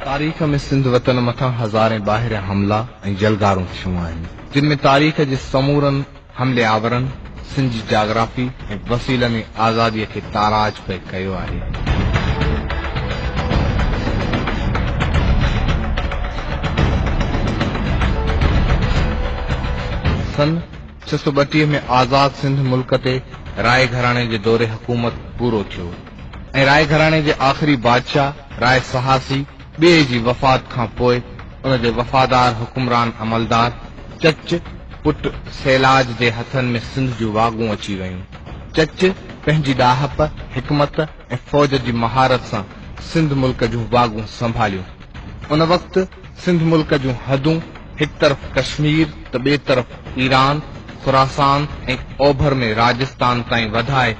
तारीख़ में सिंध वतन मथां हज़ारें ॿाहिरि हमला ऐं जलगारूं थियूं आहिनि, जिन में तारीख़ जे समूरनि हमले आवरनि सिंध जी जाग्राफी ऐं वसीलनि आज़ादीअ खे ताराज पे कयो आहे। सन 632 में आज़ाद सिंध मुल्क ते राय घराणे जे दौरे हुकूमत पूरो थियो ऐं राय घराणे जे आख़िरी बादशाह राय सहासी ॿिए जी वफ़ात खां पोइ उन जे वफ़ादार हुकुमरान अमलदार चच पुट सैलाज जे हथनि में सिंध जूं वागूं अची वयूं। चच पंहिंजी ॾाहप हिकमत ऐं फ़ौज जी महारत सां सिंध मुल्क जूं वागूं संभालियूं। उन वक़्तु सिंध मुल्क जूं हदूं हिक तरफ़ कश्मीर त ॿिए तरफ़ ईरान, खुरासान ऐं ओभर में राजस्थान ताईं वधाए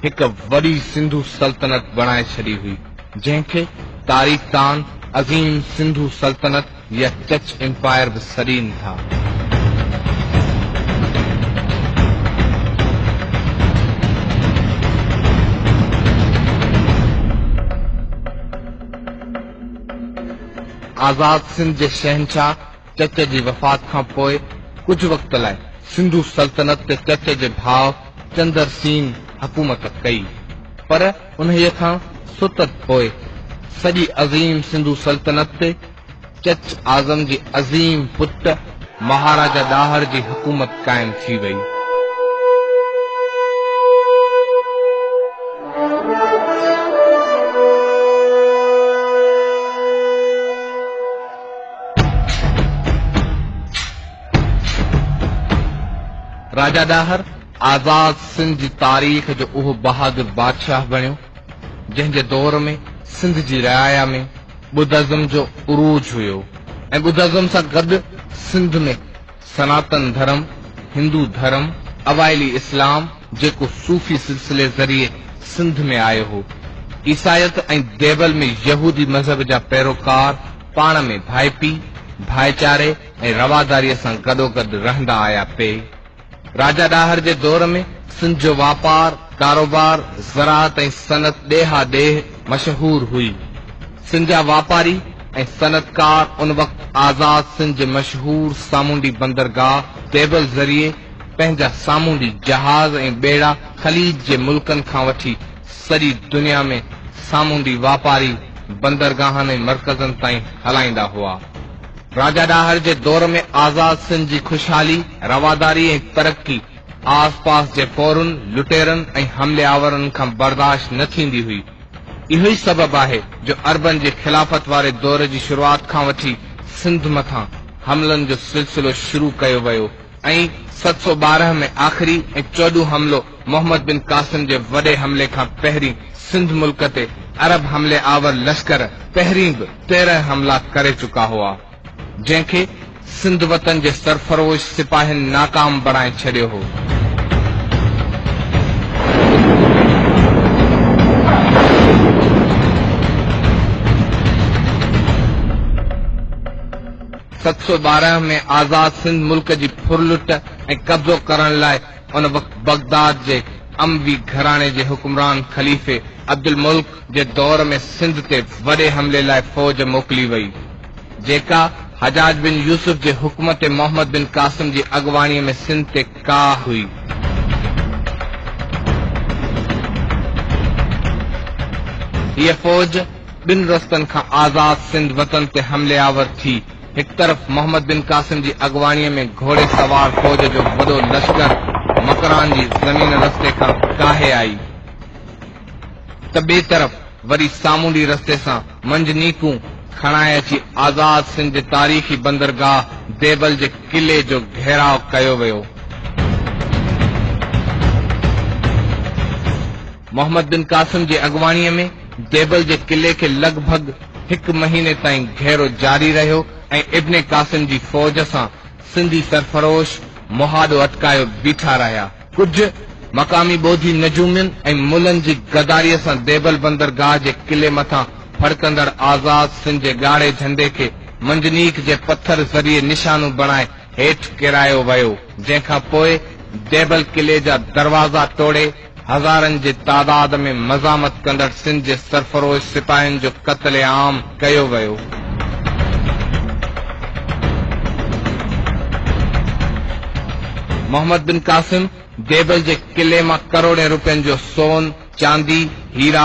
हिक वॾी सिंधु सल्तनत बणाए छॾी हुई, जंहिंखे तारीख़दान अज़ीम सिंधु सल्तनत या चच एम्पायर बि सॾीनि था। आज़ाद सिंध जे शहनशाह चच जी वफ़ात खां पोइ कुझु वक़्त लाइ सिंधु सल्तनत ते चच जे भाउ चंदर सीन हुकूमत कई, पर उन्हीअ खां सुतत पोइ सॼी अज़ीम सिंधु सल्तनत ते चच आज़म जी अज़ीम पुट महाराजा ॾाहर जी हुकूमत क़ाइम थी वई। राजा ॾाहर आज़ाद सिंध जी तारीख़ जो उहो बहादुर बादशाह बणियो जंहिं जे दौर में सिंध जी रियाया में बुद्धिज़्म जो उरूज हुयो ऐं बुद्धिज़्म सां गॾु सिंध में सनातन धर्म, हिंदू धर्म, अवाइली इस्लाम जेको सूफ़ी सिलसिले ज़रिए सिंध में आयो हो, ईसायत ऐं देवल में यहूदी मज़हब जा पैरोकार पाण में भाईपी, भाईचारे ऐं रवादारीअ सां गॾोगॾु रहंदा आया पे। राजा ॾाहर जे दौर में सिंध जो वापार, कारोबार, ज़राअत ऐं सनत ॾेहा ॾेह मशहूर हुई। सिंध जा वापारी ऐं सनतकार उन वक़्तु आज़ाद सिंध जे मशहूर सामूंडी बंदरगाह देवल ज़रिए पंहिंजा सामूंडी जहाज़ ऐं ॿेड़ा ख़लीज जे मुल्कनि खां वठी सॼी दुनिया में सामूंडी वापारी बंदरगाहनि ऐं मर्कज़नि ताईं हलाईंदा हुआ। राजा ॾाहर जे दौर में आज़ाद सिंध जी खुशहाली, रवादारी ऐं तरक्की आस पास जे फौरन, लुटेरनि ऐं हमले आवरनि खां बर्दाश्त न थींदी हुई। इहो ई सबबु आहे जो अरबन जे खिलाफ़त वारे दौर जी शुरूआत खां वठी सिंध मथां हमलनि जो सिलसिलो शुरू कयो वियो ऐं 712 में आख़िरी ऐं 14 हमलो मोहम्मद बिन कासिम जे वॾे हमले खां पहिरीं सिंध मुल्क ते अरब हमले आवर लश्कर पहिरीं बि 13 हमला करे चुका हुआ, जंहिंखे सिंध वतन जे सरफरोश सिपाहियुनि नाकाम बणाए छॾियो हो। में आज़ाद सिंध मुल्क जी फुरलुट ऐं कब्ज़ो करण लाइ उन वक़्तु बगदाद जे अमवी घराणे जे हुकुमरान ख़लीफ़े अब्दुल मुल्क जे दौर में सिंध ते वॾे हमले लाइ फ़ौज मोकिली वई, जेका हजाज बिन यूसुफ जे हुकूमत मोहम्मद बिन कासिम जी अॻुवाणीअ में सिंध ते का हुई। हीअ फ़ौज ॿिनि रस्तनि खां आज़ाद सिंध वतन ते हमले आवर थी। हिक तरफ़ मोहम्मद बिन कासिम जी अॻुवाणीअ में घोड़े सवार फ़ौज जो वॾो लश्कर मकरान जी ज़मीन रस्ते खां काहे आई, त ॿिए तरफ़ वरी सामूंडी रस्ते सां मंजनीकूं खणाए अची आज़ाद सिंध जे तारीख़ी बंदरगाह देवल जे किले जो घेराव कयो वियो। मोहम्मद बिन कासिम जी अॻुवाणीअ में देवल जे किले खे लॻभॻ 1 महीने ताईं घेरो जारी रहियो ऐं इब्ने कासिम जी फ़ौज सां सिंधी सरफरोश मुहादो अटकायो बीठा रहिया। कुझु मक़ामी ॿोधी नजूमियुनि ऐं मुलनि जी गदारीअ सां देवल बंदरगाह जे किले मथां फड़कंदड़ आज़ाद सिंध जे ॻाढ़े झंडे खे मंजनीक जे पत्थर ज़रिए निशानो बणाए हेठि किरायो वियो, जंहिंखां पोइ देवल किले जा दरवाज़ा तोड़े हज़ारनि जे तादाद में मज़ामत कंदड़ सिंध जे सरफरोश सिपाहियुनि जो क़त्ल आम कयो वियो। मोहम्मद बिन कासिम देबल जे किले मां करोड़े रुपयनि जो सोन, चांदी, हीरा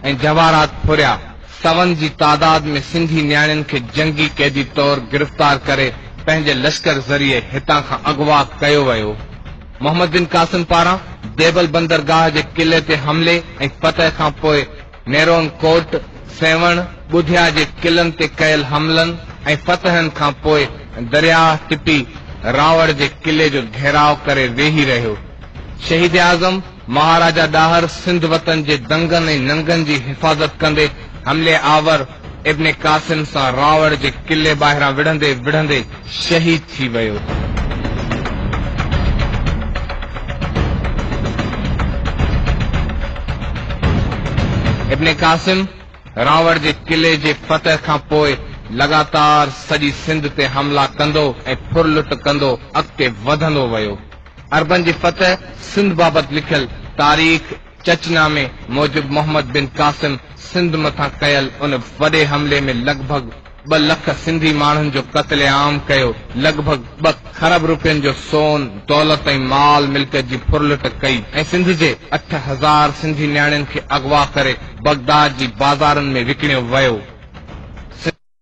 ऐं जवाहरात फुरिया। सवन जी तादाद में सिंधी न्याणियुनि खे जंगी कैदी तौर गिरफ़्तार करे पंहिंजे लश्कर ज़रिए हितां खां अगवा कयो वियो। मोहम्मद बिन कासिम पारां देबल बंदरगाह जे किले ते हमले ऐं फतह खां पोइ नेरोन कोट, सेवण, बुधिया जे किलनि ते कयल हमलनि ऐं फतहनि खां पोइ दरिया टिपी रावड़ जे किले जो घेराव करे वेही रहियो। शहीद आज़म महाराजा ॾाहर सिंध वतन जे दंगनि ऐं नंगनि जी हिफ़ाज़त कंदे हमले आवर इब्न कासिम सां रावड़ जे किले ॿाहिरां विढ़ंदे विढ़ंदे शहीद थी वियो। इब्न कासिम रावड़ जे किले जे फतह खां पोइ लगातार सॼी सिंध ते हमला कंदो ऐं फुरलुट कंदो अॻिते वधंदो वियो। अरबन जी फतह सिंध बाबति लिखियल तारीख़ चचनामे मूजिब मोहम्मद बिन कासिम सिंध मथां कयल उन वॾे हमले में लॻभॻ 2 लख सिंधी माण्हुनि जो क़त्ल आम कयो, लॻभॻ 2 खरब रुपयनि जो सोन, दौलत ऐं माल मिल्कियत जी फुरलुट कई ऐं सिंध जे 8000 सिंधी न्याणियुनि खे अगवा करे बगदाद जी बाज़ारनि में विकिणियो वियो।